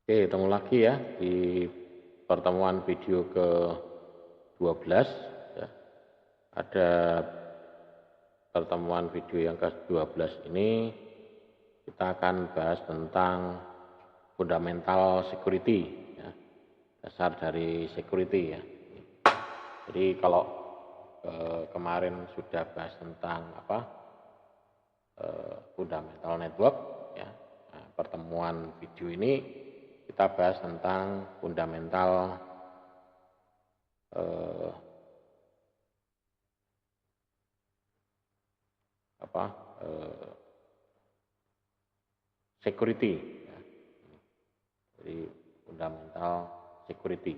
Oke, ketemu lagi ya di pertemuan video ke-12 ya. Ada pertemuan video yang ke-12 ini kita akan bahas tentang fundamental security ya, dasar dari security ya. Jadi kalau kemarin sudah bahas tentang fundamental network ya. Nah, pertemuan video ini kita bahas tentang fundamental eh, security ya. Jadi fundamental security.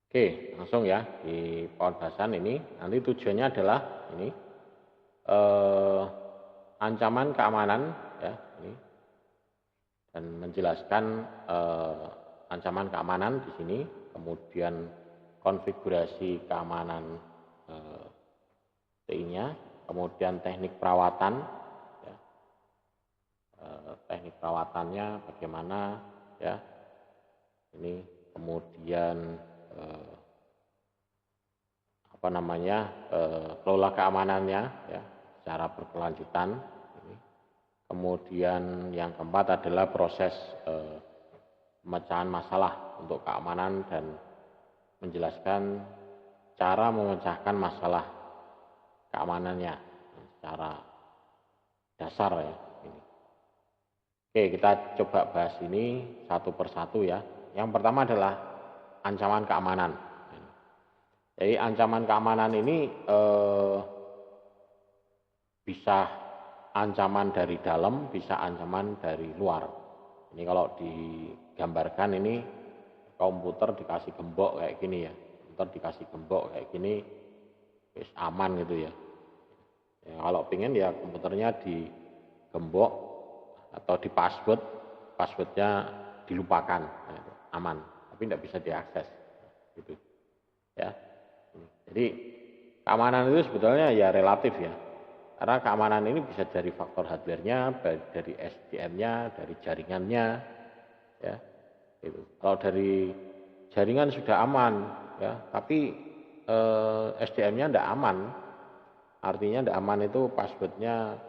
Oke, langsung ya di pembahasan ini nanti tujuannya adalah ini ancaman keamanan ya ini dan menjelaskan ancaman keamanan di sini, kemudian konfigurasi keamanan TI-nya, kemudian teknik perawatan, ya, teknik perawatannya bagaimana, ya, ini kemudian kelola keamanannya, ya, secara berkelanjutan. Kemudian yang keempat adalah proses pemecahan masalah untuk keamanan dan menjelaskan cara memecahkan masalah keamanannya secara dasar ya. Oke, kita coba bahas ini satu persatu ya. Yang pertama adalah ancaman keamanan. Jadi ancaman keamanan ini bisa ancaman dari dalam, bisa ancaman dari luar. Ini kalau digambarkan ini komputer dikasih gembok kayak gini ya. Komputer dikasih gembok kayak gini, wis aman gitu ya. Ya, kalau pengen ya komputernya digembok atau di passwordnya dilupakan, nah, itu aman, tapi tidak bisa diakses, gitu. Ya, jadi keamanan itu sebetulnya ya relatif ya, karena keamanan ini bisa dari faktor hardware-nya, dari SDM-nya, dari jaringannya, ya. Gitu. Kalau dari jaringan sudah aman, ya, tapi SDM-nya tidak aman. Artinya tidak aman itu passwordnya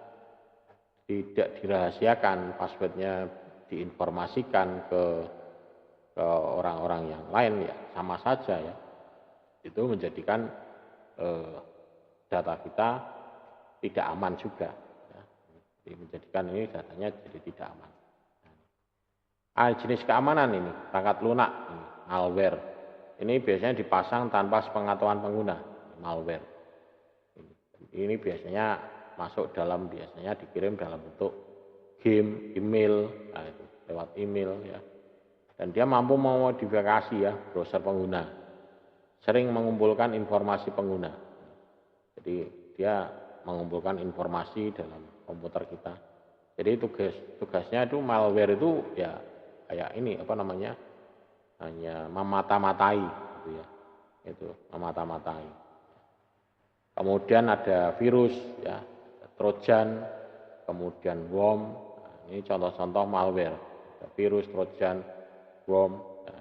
tidak dirahasiakan, passwordnya diinformasikan ke orang-orang yang lain ya sama saja ya. Itu menjadikan data kita tidak aman juga. Ya. Jadi menjadikan ini datanya jadi tidak aman. Jenis keamanan ini perangkat lunak, ini, malware. Ini biasanya dipasang tanpa sepengetahuan pengguna, malware. Ini biasanya masuk dalam, biasanya dikirim dalam bentuk game, email, nah itu, lewat email ya. Dan dia mampu memodifikasi ya browser pengguna, sering mengumpulkan informasi pengguna. Jadi dia mengumpulkan informasi dalam komputer kita. Jadi tugasnya itu malware itu ya kayak ini hanya memata-matai gitu ya. Itu memata-matai. Kemudian ada virus, ya, trojan, kemudian worm. Nah, ini contoh-contoh malware. Ada virus, trojan, worm. Nah,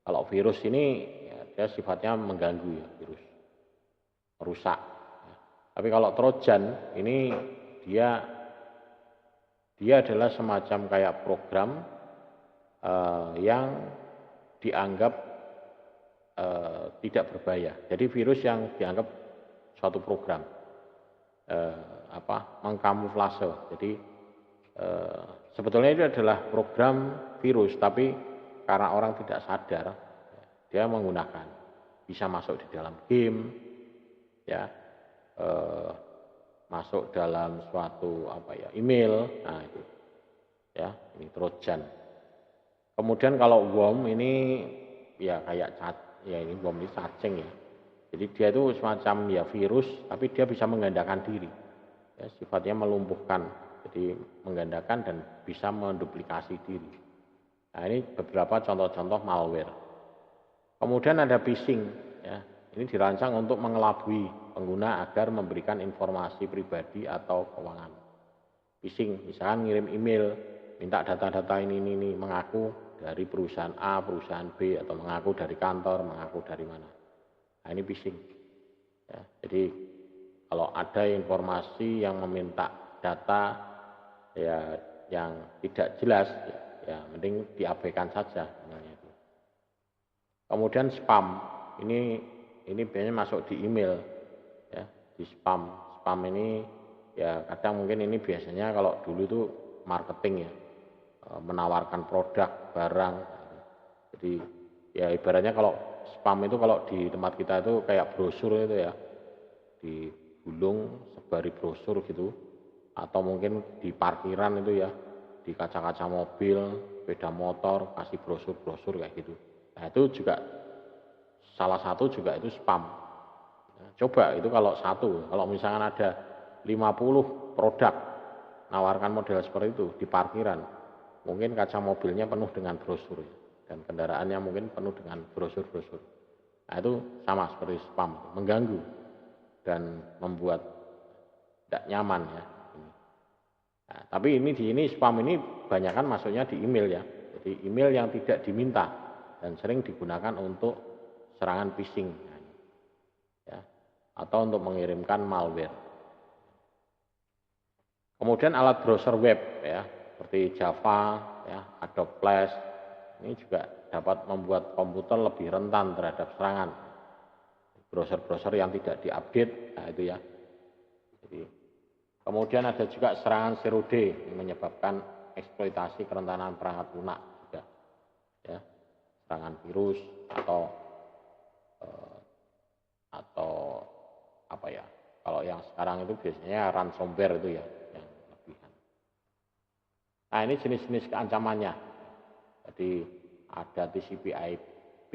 kalau virus ini ya, dia sifatnya mengganggu ya, virus, merusak. Ya. Tapi kalau trojan ini dia adalah semacam kayak program yang dianggap tidak berbahaya. Jadi virus yang dianggap suatu program mengkamuflase. Jadi sebetulnya itu adalah program virus, tapi karena orang tidak sadar, dia menggunakan, bisa masuk di dalam game, ya, masuk dalam suatu email, nah itu, ya, ini trojan. Kemudian kalau worm ini ya kayak ya ini worm ini cacing ya. Jadi dia itu semacam ya virus, tapi dia bisa menggandakan diri. Ya, sifatnya melumpuhkan, jadi menggandakan dan bisa menduplikasi diri. Nah ini beberapa contoh-contoh malware. Kemudian ada phishing, ya. Ini dirancang untuk mengelabui pengguna agar memberikan informasi pribadi atau keuangan. Phishing, misalkan ngirim email minta data-data ini mengaku dari perusahaan A, perusahaan B, atau mengaku dari kantor, mengaku dari mana. Nah, ini phishing. Ya, jadi kalau ada informasi yang meminta data ya yang tidak jelas, ya mending diabaikan saja. Kemudian spam, ini biasanya masuk di email, ya, di spam. Spam ini ya kadang mungkin ini biasanya kalau dulu itu marketing ya, menawarkan produk, barang. Jadi ya ibaratnya kalau spam itu kalau di tempat kita itu kayak brosur itu ya, digulung sebari brosur gitu, atau mungkin di parkiran itu ya, di kaca-kaca mobil, sepeda motor, kasih brosur-brosur kayak gitu. Nah itu juga salah satu juga itu spam. Nah, coba itu kalau misalkan ada 50 produk nawarkan model seperti itu di parkiran, mungkin kaca mobilnya penuh dengan brosur dan kendaraannya mungkin penuh dengan brosur-brosur. Nah itu sama seperti spam, mengganggu dan membuat tidak nyaman ya. Nah, tapi di ini spam ini banyak kan masuknya di email ya. Jadi email yang tidak diminta dan sering digunakan untuk serangan phishing ya, atau untuk mengirimkan malware. Kemudian alat browser web ya, seperti Java ya, Adobe Flash, ini juga dapat membuat komputer lebih rentan terhadap serangan. Browser-browser yang tidak diupdate, nah itu ya. Jadi, kemudian ada juga serangan zero day yang menyebabkan eksploitasi kerentanan perangkat lunak juga, ya, serangan virus atau apa ya? Kalau yang sekarang itu biasanya ransomware itu ya, yang lebihan. Nah ini jenis-jenis keancamannya. Jadi ada TCP/IP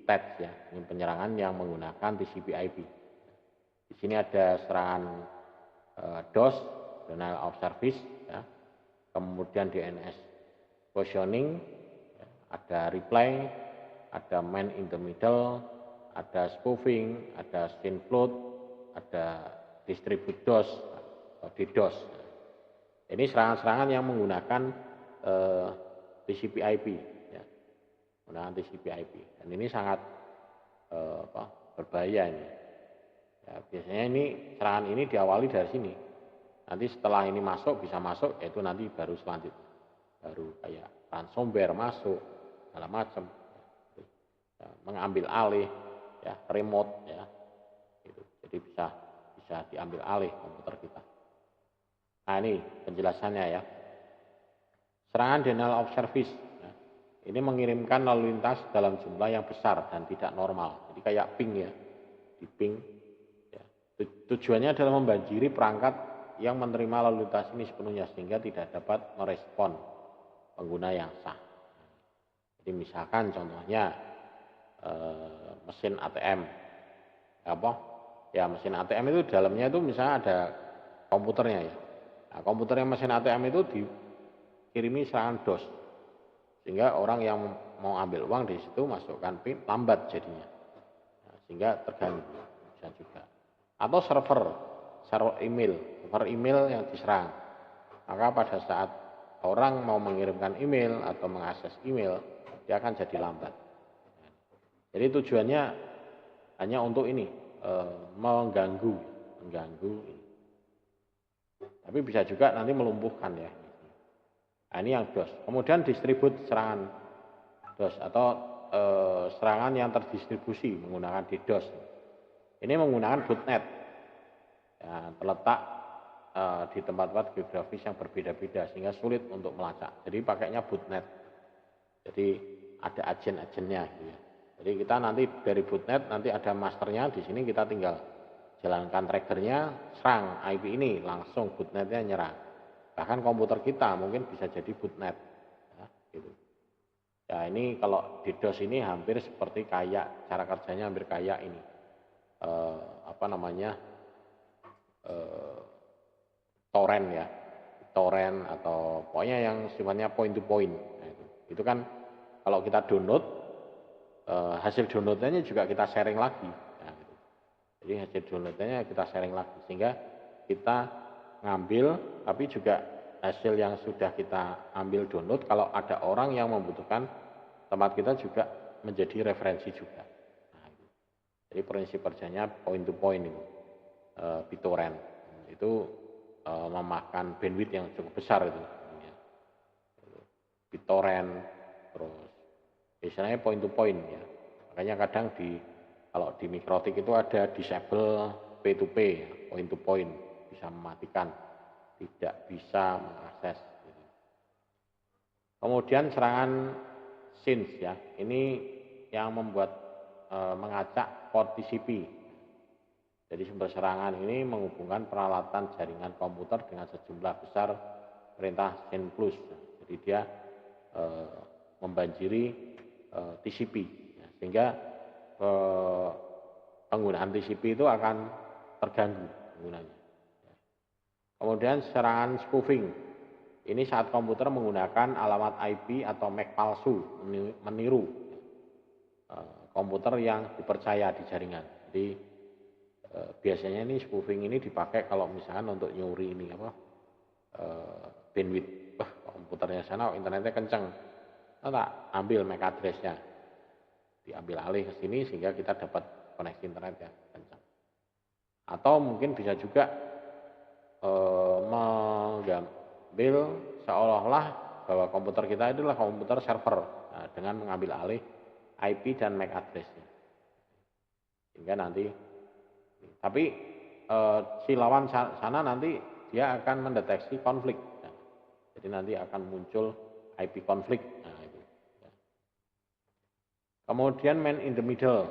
threat ya, ini penyerangan yang menggunakan TCP/IP. Di sini ada serangan DOS, denial of service, ya. Kemudian DNS positioning, ya. Ada reply, ada man in the middle, ada spoofing, ada synfloat, ada distribute DOS atau DDoS. Ini serangan-serangan yang menggunakan TCP/IP, ya. Menggunakan TCP/IP, dan ini sangat berbahaya ini. Ya, biasanya ini serangan ini diawali dari sini. Nanti setelah ini bisa masuk, itu nanti baru selanjutnya. Baru kayak ransomware masuk, segala macam. Ya, mengambil alih, ya, remote, ya. Gitu. Jadi bisa diambil alih komputer kita. Nah ini penjelasannya ya. Serangan denial of service. Ya. Ini mengirimkan lalu lintas dalam jumlah yang besar dan tidak normal. Jadi kayak ping ya, di ping. Tujuannya adalah membanjiri perangkat yang menerima lalu lintas ini sepenuhnya sehingga tidak dapat merespon pengguna yang sah. Jadi misalkan contohnya mesin ATM, mesin ATM itu dalamnya itu misalnya ada komputernya ya. Nah, komputernya mesin ATM itu dikirimi serangan DOS sehingga orang yang mau ambil uang di situ masukkan PIN lambat jadinya, sehingga terganggu bisa juga. Atau server email yang diserang. Maka pada saat orang mau mengirimkan email atau mengakses email, dia akan jadi lambat. Jadi tujuannya hanya untuk ini, mengganggu. Tapi bisa juga nanti melumpuhkan ya. Nah, ini yang DOS. Kemudian distribut serangan DOS atau serangan yang terdistribusi menggunakan DDoS. Ini menggunakan botnet, ya, terletak di tempat-tempat geografis yang berbeda-beda sehingga sulit untuk melacak. Jadi pakainya botnet. Jadi ada agen-agennya. Gitu ya. Jadi kita nanti dari botnet nanti ada masternya, di sini kita tinggal jalankan trackernya, serang IP ini langsung botnetnya nyerang. Bahkan komputer kita mungkin bisa jadi botnet. Ya, gitu. Ya ini kalau DDoS ini hampir seperti kayak cara kerjanya hampir kayak ini. Torrent ya, torrent atau pokoknya yang sifatnya point to point. Nah, itu kan kalau kita download, hasil downloadnya juga kita sharing lagi. Nah, gitu. Jadi hasil downloadnya kita sharing lagi sehingga kita ngambil tapi juga hasil yang sudah kita ambil download, kalau ada orang yang membutuhkan, tempat kita juga menjadi referensi juga. Nah, jadi prinsip kerjanya point to point itu, BitTorrent itu memakan bandwidth yang cukup besar itu. BitTorrent, terus biasanya point to point ya. Makanya kadang kalau di Mikrotik itu ada disable P2P, ya, point to point, bisa mematikan, tidak bisa mengakses. Kemudian serangan SYNS ya, ini yang membuat mengacak port TCP. Jadi sumber serangan ini menghubungkan peralatan jaringan komputer dengan sejumlah besar perintah SYN+. Jadi dia membanjiri TCP, ya, sehingga penggunaan TCP itu akan terganggu penggunanya. Kemudian serangan spoofing. Ini saat komputer menggunakan alamat IP atau MAC palsu, meniru komputer yang dipercaya di jaringan. Jadi biasanya ini spoofing ini dipakai kalau misalkan untuk nyuri ini bandwidth, komputernya sana internetnya kenceng, tak ambil MAC address-nya, diambil alih ke sini sehingga kita dapat koneksi internet yang kencang. Atau mungkin bisa juga mengambil seolah-olah bahwa komputer kita adalah komputer server, dengan mengambil alih IP dan MAC address-nya. Sehingga nanti, tapi si lawan sana nanti dia akan mendeteksi konflik. Jadi nanti akan muncul IP konflik. Nah, itu. Kemudian man in the middle.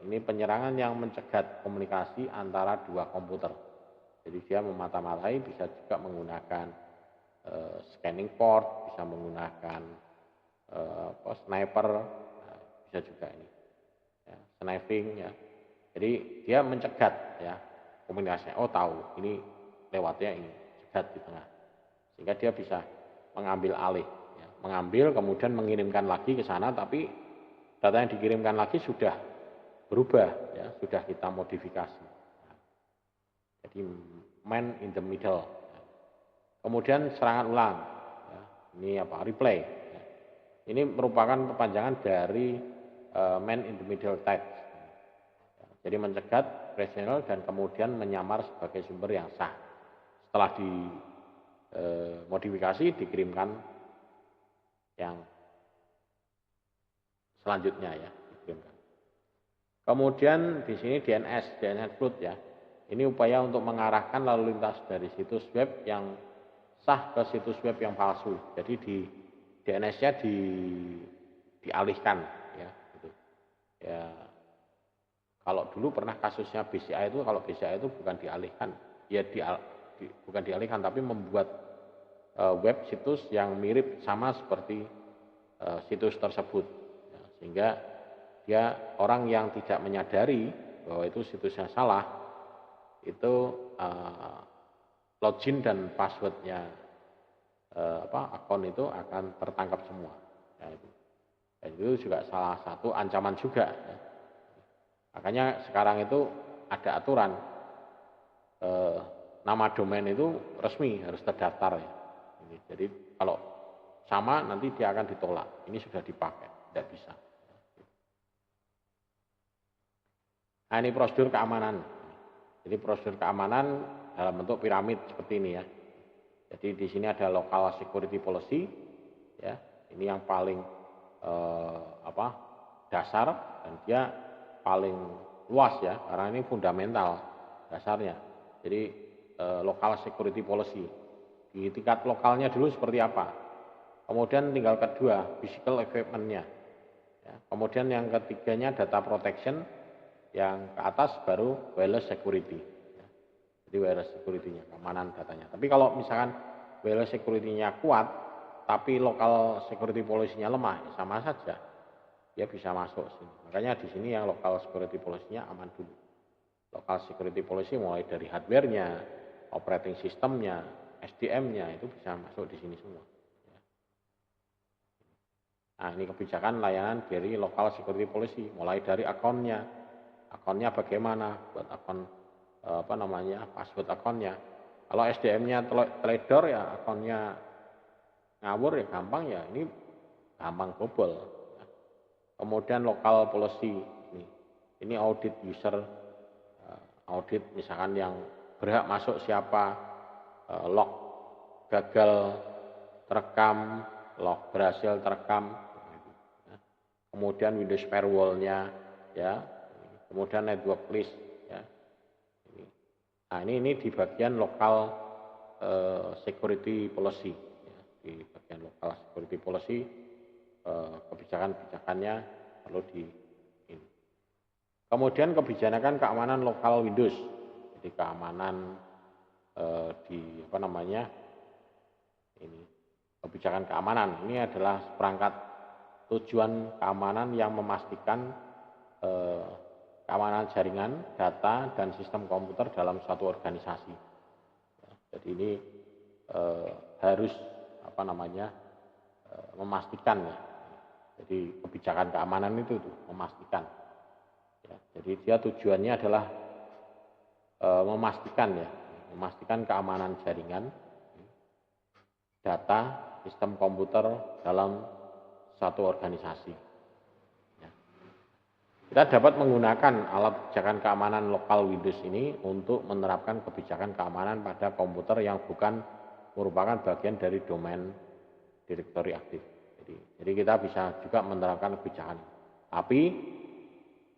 Ini penyerangan yang mencegat komunikasi antara dua komputer. Jadi dia memata-matai, bisa juga menggunakan scanning port, bisa menggunakan sniper, bisa juga ini, ya, sniping, ya. Jadi dia mencegat ya komunikasinya. Oh tahu, ini lewatnya ini, cegat di tengah, sehingga dia bisa mengambil alih, ya. Mengambil kemudian mengirimkan lagi ke sana, tapi data yang dikirimkan lagi sudah berubah, ya, sudah kita modifikasi. Jadi man in the middle. Kemudian serangan ulang, ya. Ini replay, ya. Ini merupakan perpanjangan dari man in the middle attack. Ya, jadi mencegat rasional dan kemudian menyamar sebagai sumber yang sah. Setelah dimodifikasi dikirimkan yang selanjutnya, ya, dikirimkan. Kemudian di sini DNS flood, ya. Ini upaya untuk mengarahkan lalu lintas dari situs web yang sah ke situs web yang palsu. Jadi DNS-nya dialihkan, ya, gitu. Ya, kalau dulu pernah kasusnya BCA itu, kalau BCA itu bukan dialihkan, ya bukan dialihkan, tapi membuat web situs yang mirip sama seperti situs tersebut, ya, sehingga dia orang yang tidak menyadari bahwa itu situsnya salah, itu login dan passwordnya akun itu akan tertangkap semua, ya, itu. Dan itu juga salah satu ancaman juga, ya. Makanya sekarang itu ada aturan nama domain itu resmi harus terdaftar, ya. Jadi kalau sama nanti dia akan ditolak. Ini sudah dipakai, tidak bisa. Nah, ini prosedur keamanan. Jadi prosedur keamanan dalam bentuk piramid seperti ini, ya. Jadi di sini ada local security policy, ya. Ini yang paling dasar dan dia paling luas, ya, karena ini fundamental dasarnya. Jadi local security policy di tingkat lokalnya dulu seperti apa. Kemudian tinggal kedua physical equipment-nya, ya. Kemudian yang ketiganya data protection. Yang ke atas baru wireless security, ya. Jadi wireless security-nya, keamanan datanya. Tapi kalau misalkan wireless security-nya kuat, tapi local security policy-nya lemah, ya sama saja, dia bisa masuk sini. Makanya di sini yang local security policy-nya aman dulu. Local security policy mulai dari hardware-nya, operating system-nya, SDM-nya itu bisa masuk di sini semua. Ya. Nah, ini kebijakan layanan dari local security policy, mulai dari akunnya bagaimana, buat akun password akunnya. Kalau SDM-nya teledor ya akunnya ngawur ya gampang ya ini gampang bobol. Kemudian local policy ini audit user, audit misalkan yang berhak masuk siapa, log gagal terekam, log berhasil terekam, kemudian Windows firewall-nya ya, kemudian network list ya. Nah ini di bagian lokal security policy ya. Di bagian lokal security policy kebijakan-kebijakannya perlu di ini. Kemudian kebijakan keamanan lokal Windows, jadi keamanan di apa namanya ini kebijakan keamanan ini adalah perangkat tujuan keamanan yang memastikan keamanan jaringan, data, dan sistem komputer dalam suatu organisasi. Jadi ini harus apa namanya memastikan ya. Jadi kebijakan keamanan itu tuh, memastikan. Ya, jadi dia tujuannya adalah memastikan keamanan jaringan, data, sistem komputer dalam satu organisasi. Kita dapat menggunakan alat kebijakan keamanan lokal Windows ini untuk menerapkan kebijakan keamanan pada komputer yang bukan merupakan bagian dari domain direktori aktif. Jadi kita bisa juga menerapkan kebijakan. Tapi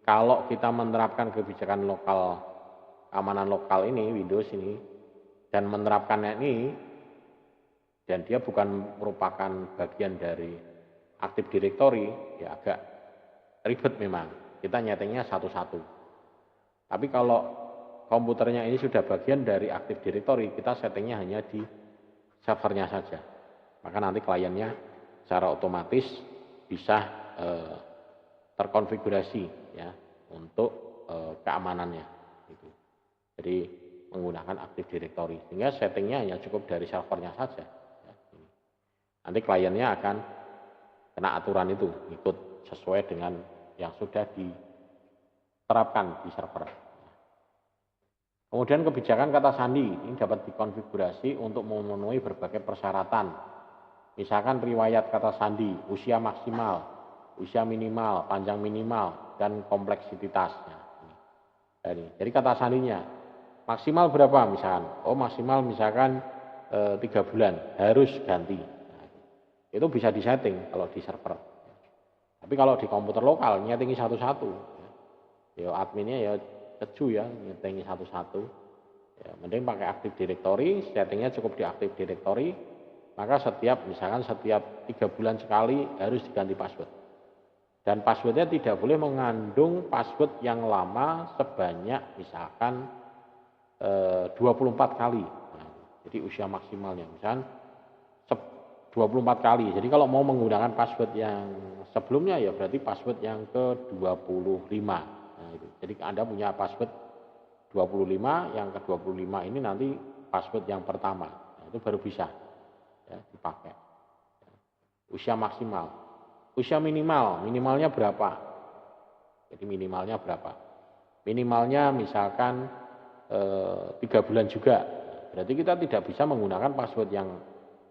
kalau kita menerapkan kebijakan lokal, keamanan lokal ini, Windows ini, dan menerapkannya ini, dan dia bukan merupakan bagian dari Active Directory, ya agak ribet memang. Kita nyetingnya satu-satu. Tapi kalau komputernya ini sudah bagian dari Active Directory, kita settingnya hanya di servernya saja. Maka nanti kliennya secara otomatis bisa terkonfigurasi ya untuk keamanannya. Gitu. Jadi menggunakan Active Directory, sehingga settingnya hanya cukup dari servernya saja. Ya. Nanti kliennya akan kena aturan itu, ikut sesuai dengan yang sudah diterapkan di server. Kemudian kebijakan kata sandi ini dapat dikonfigurasi untuk memenuhi berbagai persyaratan. Misalkan riwayat kata sandi, usia maksimal, usia minimal, panjang minimal, dan kompleksitasnya. Jadi kata sandinya maksimal berapa misalkan? Oh maksimal misalkan 3 bulan harus ganti. Itu bisa disetting kalau di server. Tapi kalau di komputer lokal nyetingi satu-satu, ya adminnya ya keju ya nyetingi satu-satu. Ya, mending pakai Active Directory, settingnya cukup di Active Directory, maka misalkan setiap 3 bulan sekali harus diganti password. Dan passwordnya tidak boleh mengandung password yang lama sebanyak misalkan 24 kali. Nah, jadi usia maksimalnya misalkan 24 kali. Jadi kalau mau menggunakan password yang sebelumnya ya berarti password yang ke-25. Nah, itu. Jadi Anda punya password 25, yang ke-25 ini nanti password yang pertama. Nah, itu baru bisa ya, dipakai. Usia maksimal. Usia minimalnya berapa? Jadi minimalnya berapa? Minimalnya misalkan 3 bulan juga. Berarti kita tidak bisa menggunakan password yang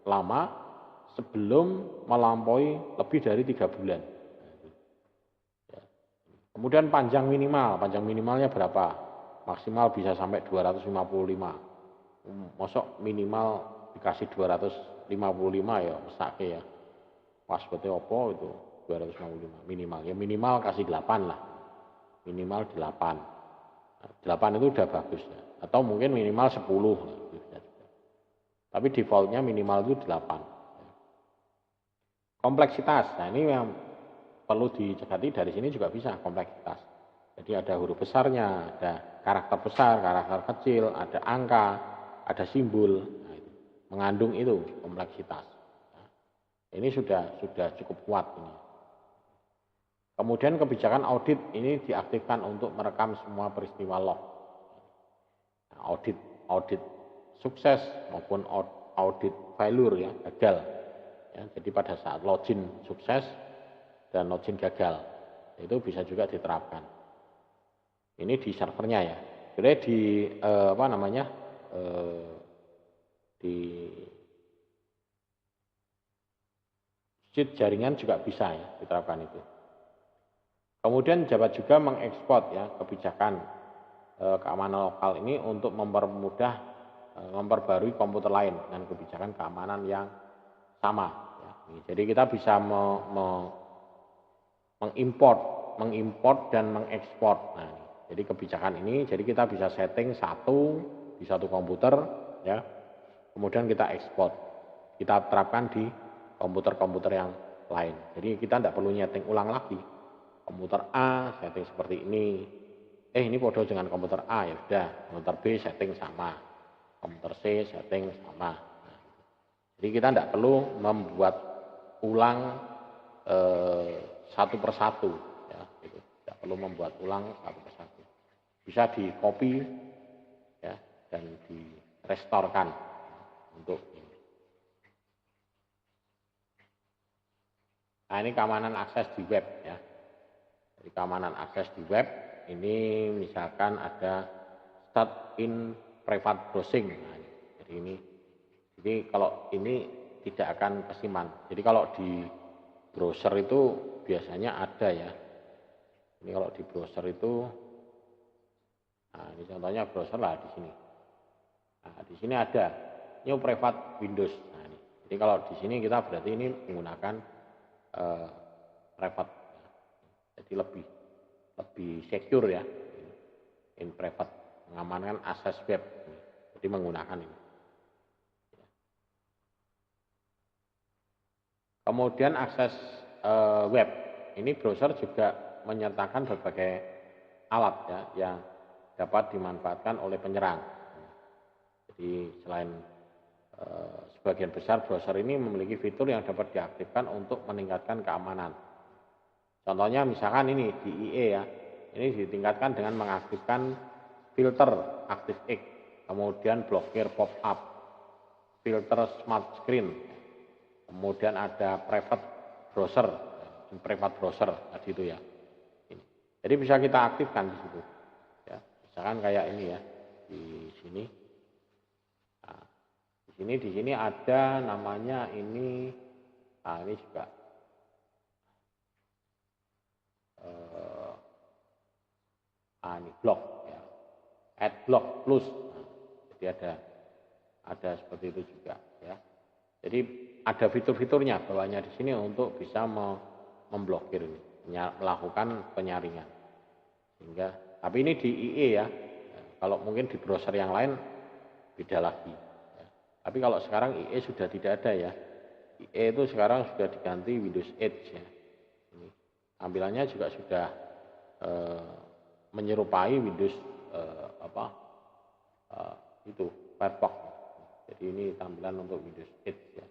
lama sebelum melampaui lebih dari 3 bulan. Kemudian panjang minimalnya berapa? Maksimal bisa sampai 255. Mosok minimal dikasih 255 ya, mesake ya. Passwordnya apa itu 255 minimal. Ya minimal kasih 8 lah. Minimal 8. 8 itu udah bagus ya. Atau mungkin minimal 10. Tapi defaultnya minimal itu 8. Kompleksitas, nah ini yang perlu dicegati dari sini juga bisa kompleksitas. Jadi ada huruf besarnya, ada karakter besar, karakter kecil, ada angka, ada simbol, nah, itu. Mengandung itu kompleksitas. Nah, ini sudah cukup kuat ini. Kemudian kebijakan audit ini diaktifkan untuk merekam semua peristiwa log. Nah, audit sukses maupun audit failure ya gagal. Ya, jadi pada saat login sukses dan login gagal itu bisa juga diterapkan. Ini di servernya ya. Jadi di di sheet jaringan juga bisa ya diterapkan itu. Kemudian jabat juga mengekspor ya kebijakan keamanan lokal ini untuk mempermudah memperbarui komputer lain dengan kebijakan keamanan yang sama. Ya. Jadi kita bisa mengimport dan mengekspor. Nah, jadi kebijakan ini, jadi kita bisa setting di satu komputer, ya. Kemudian kita ekspor, kita terapkan di komputer-komputer yang lain. Jadi kita tidak perlu nyeting ulang lagi. Komputer A setting seperti ini. Ini bodoh dengan komputer A, ya sudah. Komputer B setting sama. Komputer C setting sama. Nah, jadi kita tidak perlu membuat ulang satu persatu, ya, gitu. Tidak perlu membuat ulang satu persatu. Bisa di copy, ya, dan direstorkan untuk ini. Nah, ini keamanan akses di web, ya. Jadi keamanan akses di web ini misalkan ada start in private browsing. Nah, jadi kalau ini tidak akan kesiman. Jadi kalau di browser itu biasanya ada ya. Ini kalau di browser itu, nah ini contohnya browser lah di sini. Nah di sini ada new private Windows. Nah ini. Jadi kalau di sini kita berarti ini menggunakan private. Jadi lebih secure ya. In private, mengamankan akses web. Jadi menggunakan ini. Kemudian akses web, ini browser juga menyertakan berbagai alat ya yang dapat dimanfaatkan oleh penyerang. Jadi selain sebagian besar browser ini memiliki fitur yang dapat diaktifkan untuk meningkatkan keamanan. Contohnya misalkan ini di IE ya, ini ditingkatkan dengan mengaktifkan filter ActiveX, kemudian blokir pop-up, filter smart screen, kemudian ada private browser tadi itu ya. Jadi bisa kita aktifkan di situ. Ya, misalkan kayak ini ya di sini. Nah, di sini ada namanya ini. Nah, ini juga ini blok ya. Add block plus. Nah, jadi ada seperti itu juga ya. Jadi ada fitur-fiturnya bawahnya di sini untuk bisa memblokir ini, melakukan penyaringan. Sehingga, tapi ini di IE ya. Kalau mungkin di browser yang lain beda lagi. Ya. Tapi kalau sekarang IE sudah tidak ada ya. IE itu sekarang sudah diganti Windows 8 ya. Ini tampilannya juga sudah menyerupai Windows itu Firefox. Jadi ini tampilan untuk Windows 8 ya.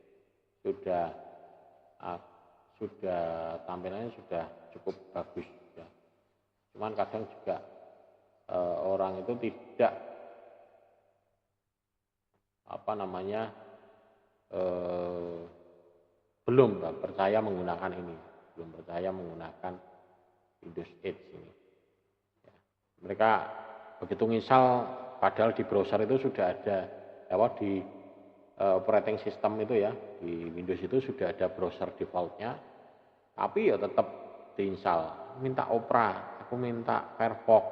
Sudah tampilannya sudah cukup bagus ya. Cuman kadang juga orang itu tidak belum percaya menggunakan ini, belum percaya menggunakan Windows 8 ini. Ya. Mereka begitu nginstal, padahal di browser itu sudah ada di operating system itu ya, di Windows itu sudah ada browser defaultnya, tapi ya tetap diinstal, minta Opera, aku minta Firefox.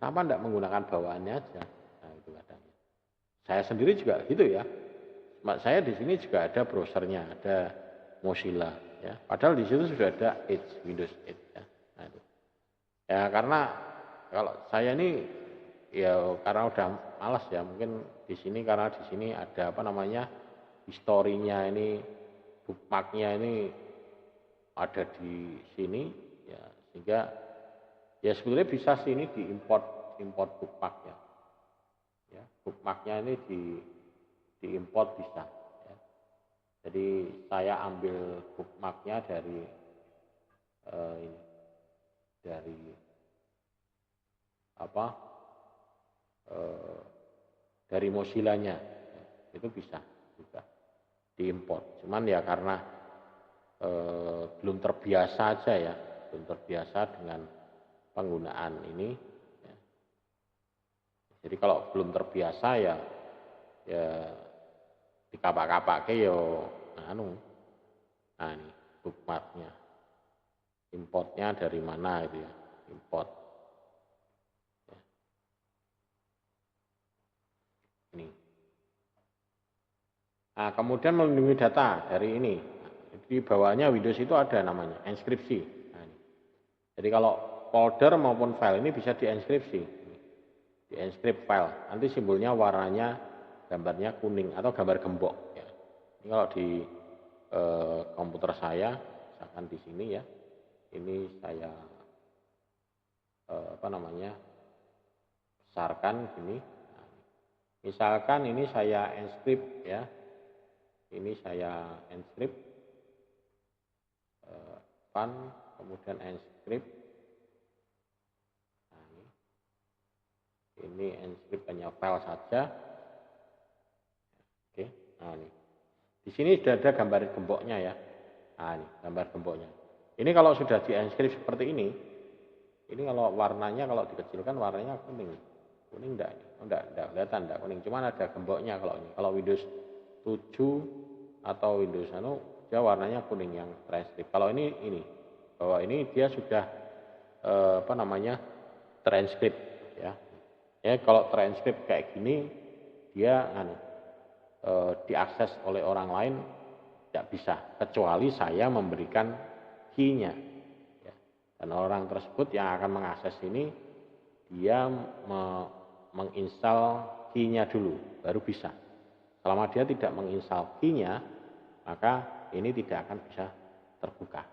Kenapa tidak menggunakan bawaannya aja? Nah itu katanya. Saya sendiri juga gitu ya. Saya di sini juga ada browsernya, ada Mozilla ya. Padahal di situ sudah ada Windows 8 ya. Nah, itu. Ya karena kalau saya ini ya karena udah malas ya, mungkin di sini karena di sini ada historinya ini, bookmarknya ini ada di sini ya, sehingga ya sebetulnya bisa sih ini diimport bookmark ya. Ya, bookmarknya ini diimport bisa ya. Jadi saya ambil bookmarknya dari dari Mozilla-nya ya, itu bisa juga diimport. Cuman ya karena belum terbiasa aja ya, belum terbiasa dengan penggunaan ini ya. Jadi kalau belum terbiasa ya dikapak-kapak ke yo anu. Nah ini bookmarknya, importnya dari mana itu ya, import. Ya, ini. Nah kemudian melindungi data dari ini. Di bawahnya Windows itu ada namanya enskripsi. Nah, ini. Jadi kalau folder maupun file ini bisa dienkripsi, dienkrip file. Nanti simbolnya warnanya gambarnya kuning atau gambar gembok. Ya. Ini kalau di komputer saya, misalkan di sini ya, ini saya besarkan gini. Nah, misalkan ini saya enskrip ya, ini saya enskrip, kemudian enskrip. Nah, ini enskrip hanya file saja. Oke, nah ini. Di sini sudah ada gambar gemboknya ya. Nah, ini gambar gemboknya. Ini kalau sudah di-enskrip seperti ini kalau warnanya kalau dikecilkan warnanya kuning. Kuning enggak? Enggak kelihatan, enggak kuning. Cuman ada gemboknya kalau ini. Kalau Windows 7 atau Windows dia warnanya kuning yang transkrip. Kalau ini bahwa ini dia sudah transkrip ya. Ya kalau transkrip kayak gini dia diakses oleh orang lain tidak bisa kecuali saya memberikan key-nya ya. Dan orang tersebut yang akan mengakses ini dia menginstal key-nya dulu baru bisa. Selama dia tidak menginstal key-nya maka ini tidak akan bisa terbuka.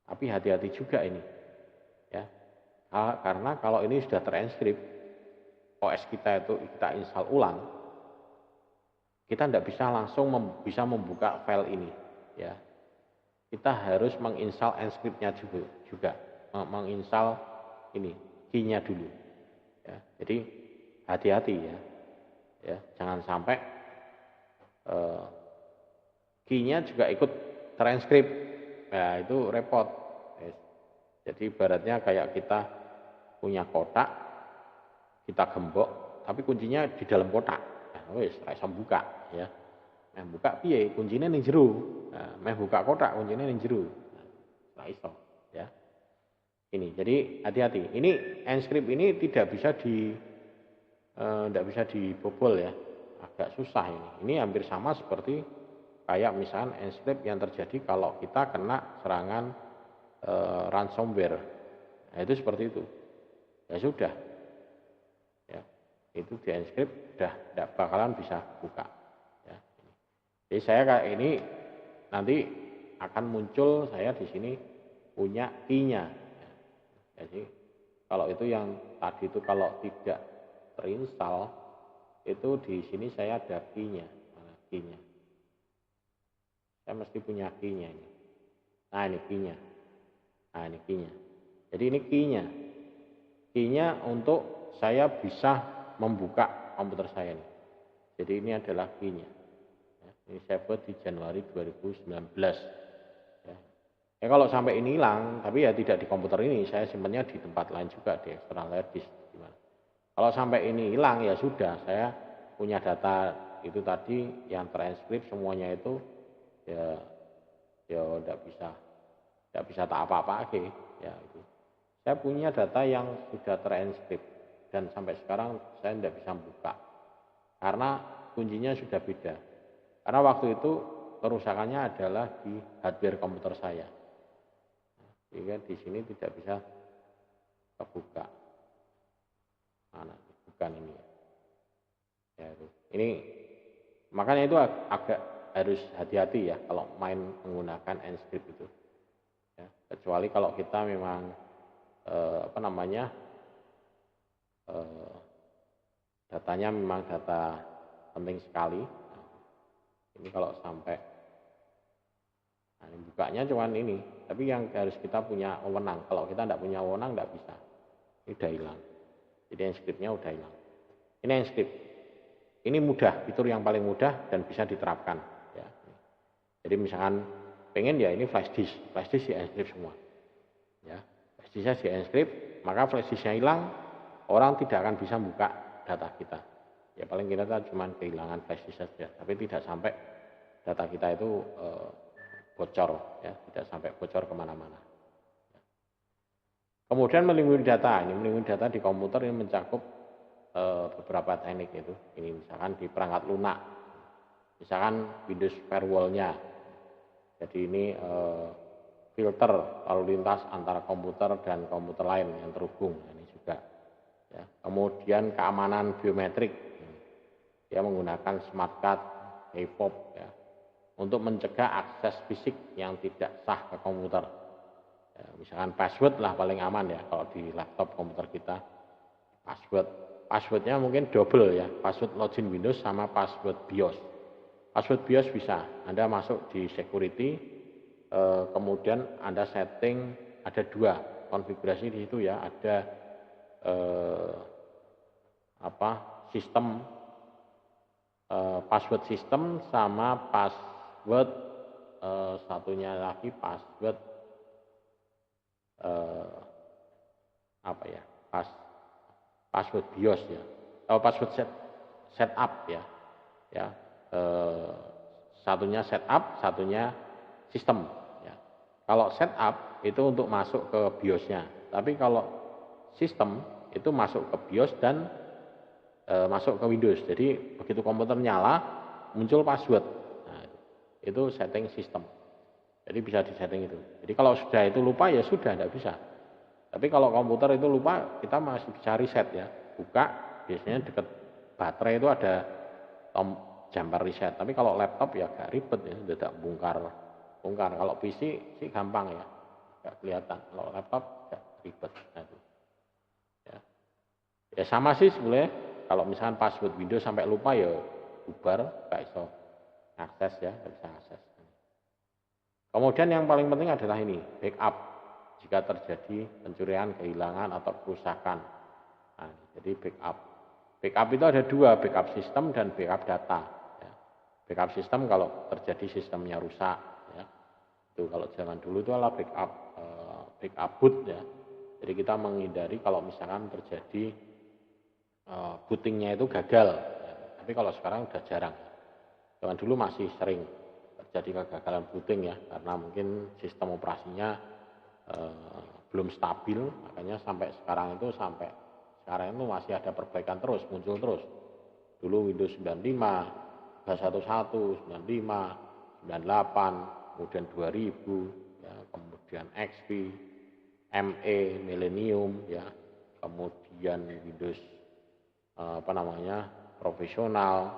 Tapi hati-hati juga ini ya, karena kalau ini sudah terenskrip OS kita itu kita install ulang, kita tidak bisa langsung bisa membuka file ini ya. Kita harus menginstal enskripnya juga menginstal ini key-nya dulu ya. Jadi hati-hati ya jangan sampai key-nya juga ikut transkrip ya, itu repot ya. Jadi ibaratnya kayak kita punya kotak, kita gembok tapi kuncinya di dalam kotak. Wis ra iso buka ya. Meh buka piye? Kuncine ning jero. Nah, meh buka kotak kuncine ning jero. Ra iso ya. Ini. Jadi hati-hati. Ini enskrip ini tidak bisa dibobol ya. Agak susah ini. Ini hampir sama seperti kayak misalkan enskrip yang terjadi kalau kita kena serangan ransomware. Nah, itu seperti itu. Ya sudah. Itu di enskrip sudah tidak bakalan bisa buka ya. Jadi saya kayak ini nanti akan muncul saya di sini punya key-nya ya. Jadi kalau itu yang tadi itu kalau tidak terinstall itu di sini saya ada key-nya. Mana key-nya? Saya mesti punya key-nya ini. Nah ini key-nya. Nah ini key-nya. Jadi ini key-nya. Key-nya untuk saya bisa membuka komputer saya ini. Jadi ini adalah key-nya. Ya, ini saya buat di Januari 2019. Ya kalau sampai ini hilang, tapi ya tidak di komputer ini, saya simpannya di tempat lain juga di external hard disk. Kalau sampai ini hilang ya sudah, saya punya data itu tadi yang transkrip semuanya itu ya tidak bisa tak apa-apa ya itu. Saya punya data yang sudah transkrip. Dan sampai sekarang saya tidak bisa buka karena kuncinya sudah beda. Karena waktu itu kerusakannya adalah di hardware komputer saya, sehingga di sini tidak bisa terbuka. Mana bukan ini ya itu. Ini makanya itu agak harus hati-hati ya kalau main menggunakan enskrip itu ya. Kecuali kalau kita memang datanya memang data penting sekali. Nah, ini kalau sampai ini bukanya cuman ini, tapi yang harus kita punya wewenang. Kalau kita tidak punya wewenang tidak bisa. Ini udah hilang. Jadi enskripnya udah hilang. Ini enskrip. Ini mudah, fitur yang paling mudah dan bisa diterapkan. Ya. Jadi misalkan pengen ya ini flash disk di enskrip semua. Ya, flash disknya di enskrip, maka flash disknya hilang. Orang tidak akan bisa buka data kita. Ya paling kita cuma kehilangan flash disk saja, tapi tidak sampai data kita itu bocor, ya, tidak sampai bocor kemana-mana. Kemudian melindungi data, ini melindungi data di komputer ini mencakup beberapa teknik itu. Ini misalkan di perangkat lunak, misalkan Windows firewall-nya. Jadi ini filter lalu lintas antara komputer dan komputer lain yang terhubung, ini juga. Ya. Kemudian keamanan biometrik, dia menggunakan smart card, EPOP, ya, untuk mencegah akses fisik yang tidak sah ke komputer. Ya, misalkan password lah paling aman ya kalau di laptop komputer kita. Passwordnya mungkin double ya, password login Windows sama password BIOS. Password BIOS bisa, Anda masuk di security, kemudian Anda setting, ada dua konfigurasi di situ ya, ada sistem password system sama password satunya lagi password password BIOS ya, password setup ya, satunya setup, satunya sistem ya. Kalau setup itu untuk masuk ke BIOS-nya, tapi kalau sistem itu masuk ke BIOS dan masuk ke Windows. Jadi begitu komputer nyala muncul password. Nah, itu setting sistem. Jadi bisa disetting itu. Jadi kalau sudah itu lupa ya sudah, tidak bisa. Tapi kalau komputer itu lupa, kita masih bisa reset ya. Buka, biasanya dekat baterai itu ada jumper reset. Tapi kalau laptop ya agak ribet ya, tidak bongkar. Kalau PC sih gampang ya, nggak kelihatan. Kalau laptop agak ribet. Nah, itu. Ya sama sih sebenarnya. Kalau misalkan password Windows sampai lupa ya bubar, nggak bisa akses ya, nggak bisa akses. Kemudian yang paling penting adalah ini, backup jika terjadi pencurian, kehilangan atau kerusakan. Nah, jadi backup. Backup itu ada dua, backup sistem dan backup data. Ya. Backup sistem kalau terjadi sistemnya rusak. Ya. Itu kalau zaman dulu itu adalah backup boot ya. Jadi kita menghindari kalau misalkan terjadi bootingnya itu gagal, ya. Tapi kalau sekarang udah jarang. Zaman dulu masih sering terjadi kegagalan booting ya, karena mungkin sistem operasinya belum stabil, makanya sampai sekarang itu masih ada perbaikan terus, muncul terus. Dulu Windows 95, 311, 95, 98, kemudian 2000, ya, kemudian XP, ME, Millennium, ya, kemudian Windows profesional.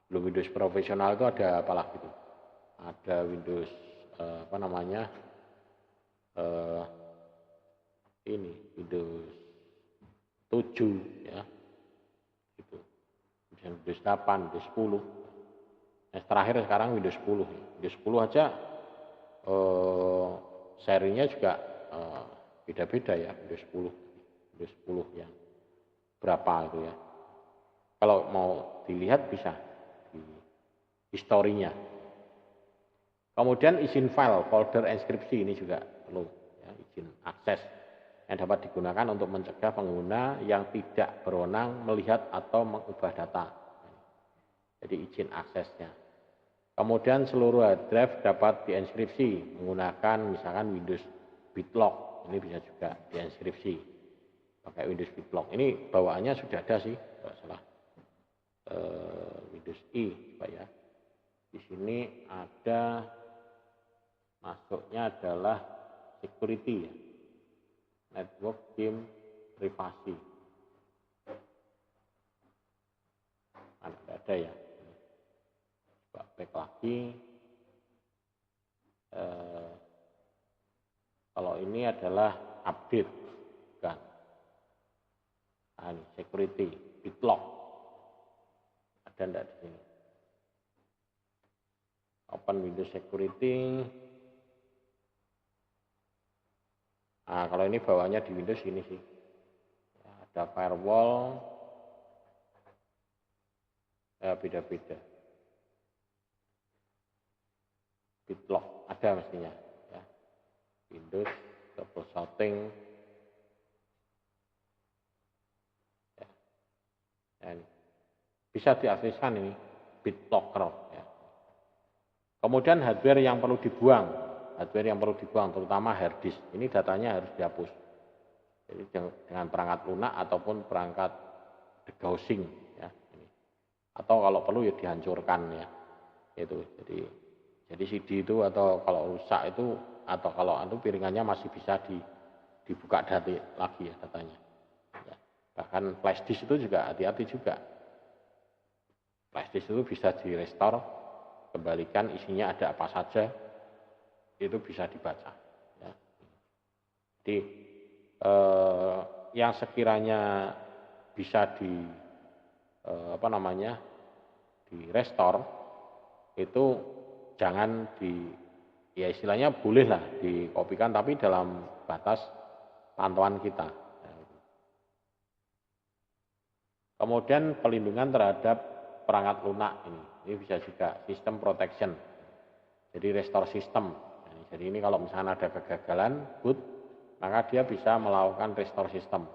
Sebelum Windows profesional itu ada apalagi itu? Ada Windows Windows 7 ya. Gitu. Windows 8, Windows 10. Nah, terakhir sekarang Windows 10. Windows 10 aja serinya juga beda-beda ya, Windows 10. Windows 10 yang berapa itu ya. Kalau mau dilihat bisa di historinya. Kemudian izin file, folder inskripsi ini juga perlu ya, izin akses yang dapat digunakan untuk mencegah pengguna yang tidak berwenang melihat atau mengubah data. Jadi izin aksesnya. Kemudian seluruh hard drive dapat diinskripsi menggunakan misalkan Windows BitLock. Ini bisa juga diinskripsi pakai Windows BitLock. Ini bawaannya sudah ada sih, tidak salah. Windows I, Pak ya. Di sini ada masuknya adalah security ya. Network game privasi. Ada ya. Coba back lagi. Kalau ini adalah update kan. Nah, ini security, BitLock. Ada enggak di sini? Open Windows Security. Nah, kalau ini bawahnya di Windows ini sih. Ya, ada firewall. Ya, beda-beda. BitLock ada mestinya. Ya. Windows, troubleshooting. Ya. bisa diaktifkan ini BitLocker ya. Kemudian hardware yang perlu dibuang, terutama hard disk, ini datanya harus dihapus. Jadi dengan perangkat lunak ataupun perangkat degaussing ya. Atau kalau perlu ya dihancurkan ya. Itu. Jadi CD itu atau kalau rusak itu atau kalau piringannya masih bisa dibuka lagi ya datanya. Ya. Bahkan flash disk itu juga hati-hati juga. Flash disk itu bisa direstore, kembalikan isinya ada apa saja, itu bisa dibaca. Ya. Jadi yang sekiranya bisa di restore itu jangan ya istilahnya bolehlah dikopikan tapi dalam batas pantauan kita. Kemudian pelindungan terhadap perangkat lunak ini bisa juga sistem protection. Jadi restore system. Jadi ini kalau misalnya ada kegagalan boot, maka dia bisa melakukan restore system.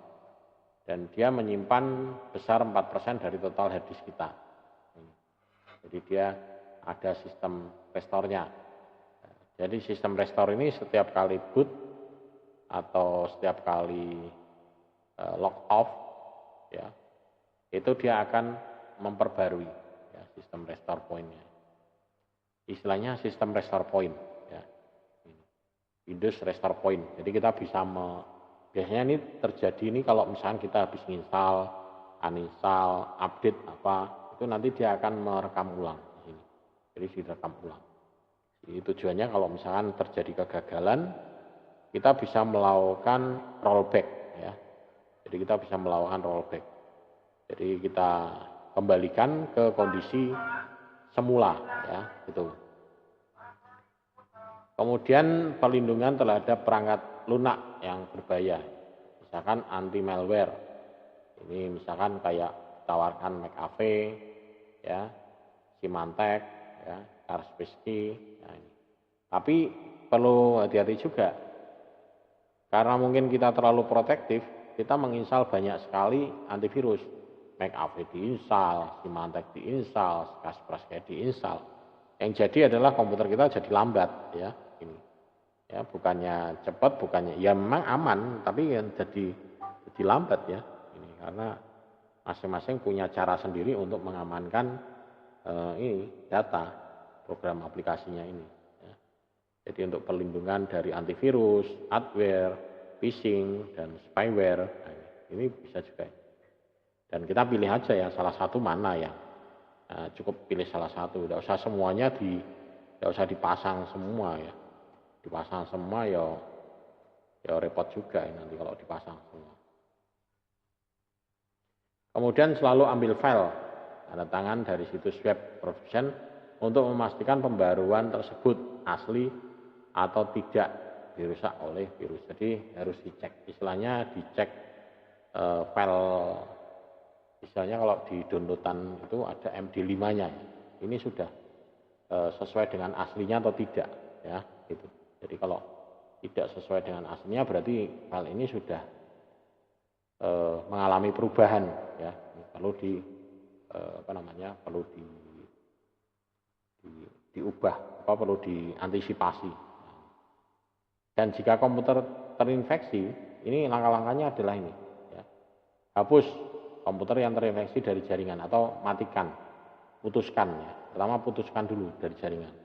Dan dia menyimpan besar 4% dari total hard disk kita. Jadi dia ada sistem restore-nya. Jadi sistem restore ini setiap kali boot atau setiap kali log off ya, itu dia akan memperbarui ya, sistem restore point-nya. Istilahnya sistem restore point ya. Windows restore point. Jadi kita bisa biasanya ini terjadi ini kalau misalnya kita habis install, uninstall, update apa, itu nanti dia akan merekam ulang di sini. Jadi direkam ulang. Jadi tujuannya kalau misalkan terjadi kegagalan, kita bisa melakukan rollback ya. Jadi kita bisa melakukan rollback. Jadi kita kembalikan ke kondisi semula ya, gitu. Kemudian perlindungan terhadap perangkat lunak yang berbahaya, misalkan anti malware. Ini misalkan kayak tawarkan McAfee, ya, Symantec, ya, Kaspersky. Nah, ini. Tapi perlu hati-hati juga, karena mungkin kita terlalu protektif, kita menginstal banyak sekali antivirus. McAfee diinstal, Symantec diinstal, Kaspersky diinstal. Yang jadi adalah komputer kita jadi lambat, ya. Ini. Ya, bukannya cepat, bukannya ya memang aman, tapi yang jadi lambat ya. Ini karena masing-masing punya cara sendiri untuk mengamankan ini data program aplikasinya ini. Ya. Jadi untuk perlindungan dari antivirus, adware, phishing dan spyware, nah, ini bisa juga. Dan kita pilih aja ya salah satu mana ya. Nah, cukup pilih salah satu, tidak usah semuanya tidak usah dipasang semua ya. Dipasang semua ya repot juga ya nanti kalau dipasang semua. Kemudian selalu ambil file tanda tangan dari situs web production untuk memastikan pembaruan tersebut asli atau tidak dirusak oleh virus. Jadi harus dicek, istilahnya dicek file, istilahnya kalau di downloadan itu ada MD5-nya. Ini sudah sesuai dengan aslinya atau tidak ya, gitu. Jadi kalau tidak sesuai dengan aslinya berarti file ini sudah mengalami perubahan ya, perlu diubah, perlu diantisipasi. Dan jika komputer terinfeksi, ini langkah-langkahnya adalah ini ya. Hapus komputer yang terinfeksi dari jaringan atau matikan, putuskan ya. Pertama putuskan dulu dari jaringan.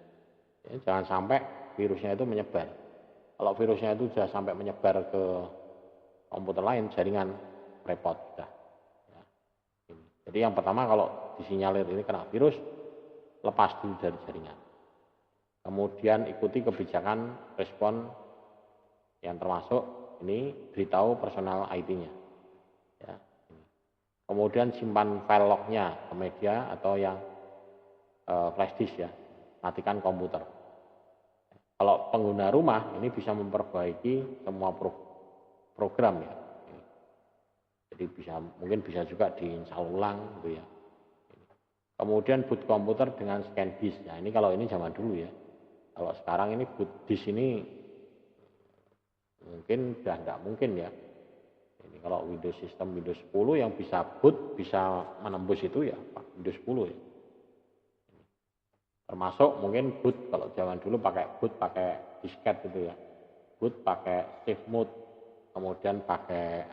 Ya, jangan sampai virusnya itu menyebar. Kalau virusnya itu sudah sampai menyebar ke komputer lain, jaringan repot sudah. Ya. Jadi yang pertama kalau disinyalir ini kena virus, lepas dulu dari jaringan. Kemudian ikuti kebijakan respon yang termasuk ini beritahu personal IT-nya. Ya. Kemudian simpan file lognya ke media atau yang flash disk ya, matikan komputer. Kalau pengguna rumah ini bisa memperbaiki semua program ya. Jadi mungkin bisa juga diinstal ulang gitu ya. Kemudian boot komputer dengan scan disk. Nah, ini kalau ini zaman dulu ya. Kalau sekarang ini boot disk ini mungkin sudah enggak mungkin ya. Ini kalau Windows sistem Windows 10 yang bisa boot, bisa menembus itu ya Windows 10 ya. Termasuk mungkin boot, kalau zaman dulu pakai boot pakai disket gitu ya. Boot pakai safe mode, kemudian pakai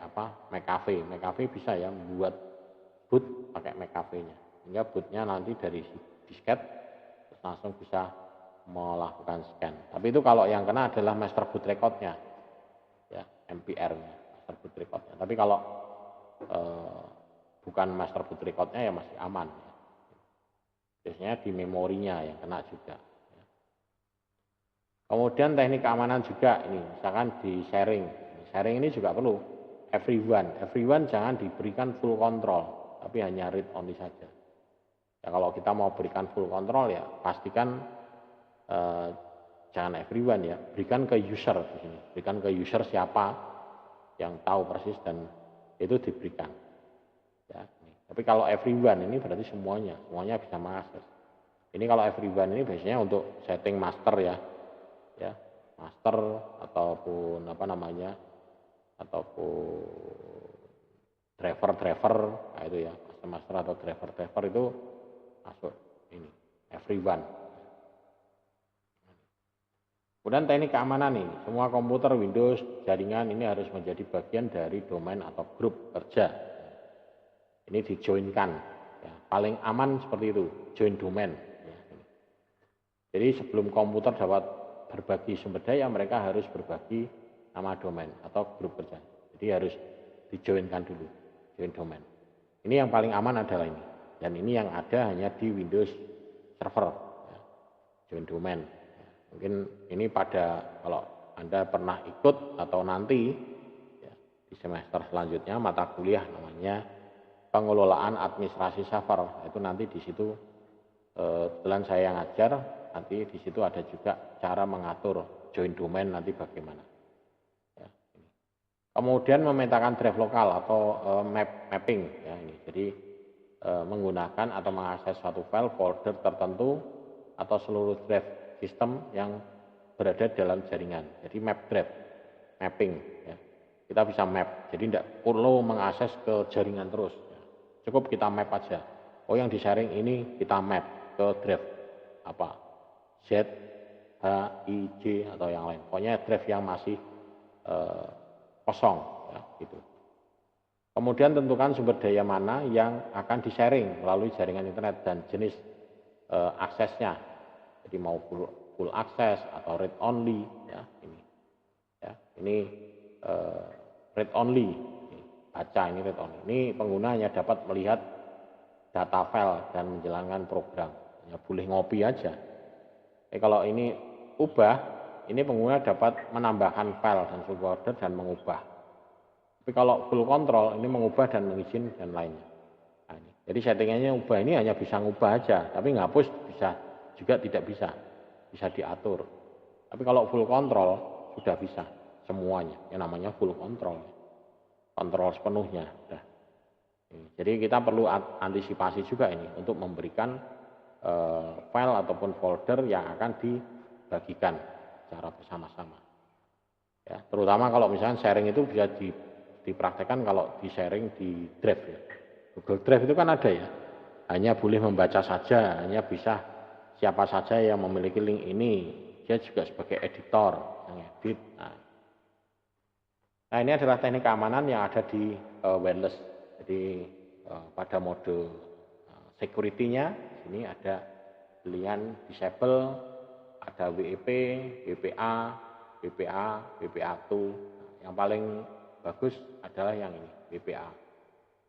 McAfee. McAfee bisa ya membuat boot pakai McAfee-nya. Sehingga bootnya nanti dari disket terus langsung bisa melakukan scan. Tapi itu kalau yang kena adalah master boot record-nya, ya MPR-nya, master boot record-nya. Tapi kalau bukan master boot record-nya ya masih aman. Biasanya di memorinya yang kena juga. Kemudian teknik keamanan juga ini, misalkan di sharing. Sharing ini juga perlu everyone jangan diberikan full control, tapi hanya read only saja. Ya kalau kita mau berikan full control ya pastikan jangan everyone ya, berikan ke user di sini. Berikan ke user siapa yang tahu persis dan itu diberikan. Ya, tapi kalau everyone ini berarti semuanya bisa mengakses. Ini kalau everyone ini biasanya untuk setting master ya master ataupun ataupun driver nah itu ya master atau driver itu masuk ini everyone. Kemudian teknik keamanan ini, semua komputer Windows jaringan ini harus menjadi bagian dari domain atau grup kerja. Ini dijoinkan, ya, paling aman seperti itu, join domain. Ya. Jadi sebelum komputer dapat berbagi sumber daya, mereka harus berbagi nama domain atau grup kerja. Jadi harus dijoinkan dulu, join domain. Ini yang paling aman adalah ini, dan ini yang ada hanya di Windows Server, ya, join domain. Mungkin ini kalau Anda pernah ikut atau nanti ya, di semester selanjutnya mata kuliah namanya pengelolaan administrasi server. Itu nanti di situ kebetulan saya yang ngajar, nanti di situ ada juga cara mengatur join domain nanti bagaimana. Ya, ini. Kemudian memetakan drive lokal atau mapping ya ini. Jadi menggunakan atau mengakses suatu file folder tertentu atau seluruh drive sistem yang berada dalam jaringan. Jadi map drive, mapping. Ya. Kita bisa map, jadi tidak perlu mengakses ke jaringan terus. Ya. Cukup kita map aja. Oh yang di sharing ini kita map ke drive Z, H, I, J atau yang lain. Pokoknya drive yang masih kosong, ya, gitu. Kemudian tentukan sumber daya mana yang akan di-sharing melalui jaringan internet dan jenis aksesnya. Jadi mau full akses atau read only ya ini. Ya, ini read only. Baca ini read only. Ini pengguna hanya dapat melihat data file dan menjalankan program. Ya boleh ngopi aja. Kalau ini ubah, ini pengguna dapat menambahkan file dan subfolder dan mengubah. Tapi kalau full control ini mengubah dan mengizinkan dan lainnya. Nah, ini. Jadi settingannya ubah ini hanya bisa ngubah aja, tapi ngapus bisa juga tidak bisa diatur. Tapi kalau full control sudah bisa semuanya, yang namanya full control, kontrol sepenuhnya. Nah, jadi kita perlu antisipasi juga ini untuk memberikan file ataupun folder yang akan dibagikan secara bersama-sama. Ya, terutama kalau misalnya sharing itu bisa dipraktekkan kalau di sharing di Drive ya. Google Drive itu kan ada ya, hanya boleh membaca saja, hanya bisa siapa saja yang memiliki link ini, dia juga sebagai editor yang edit. Nah ini adalah teknik keamanan yang ada di wireless. Jadi pada mode security-nya ini ada pilihan disable, ada WEP, WPA, WPA, WPA2. Yang paling bagus adalah yang ini, WPA,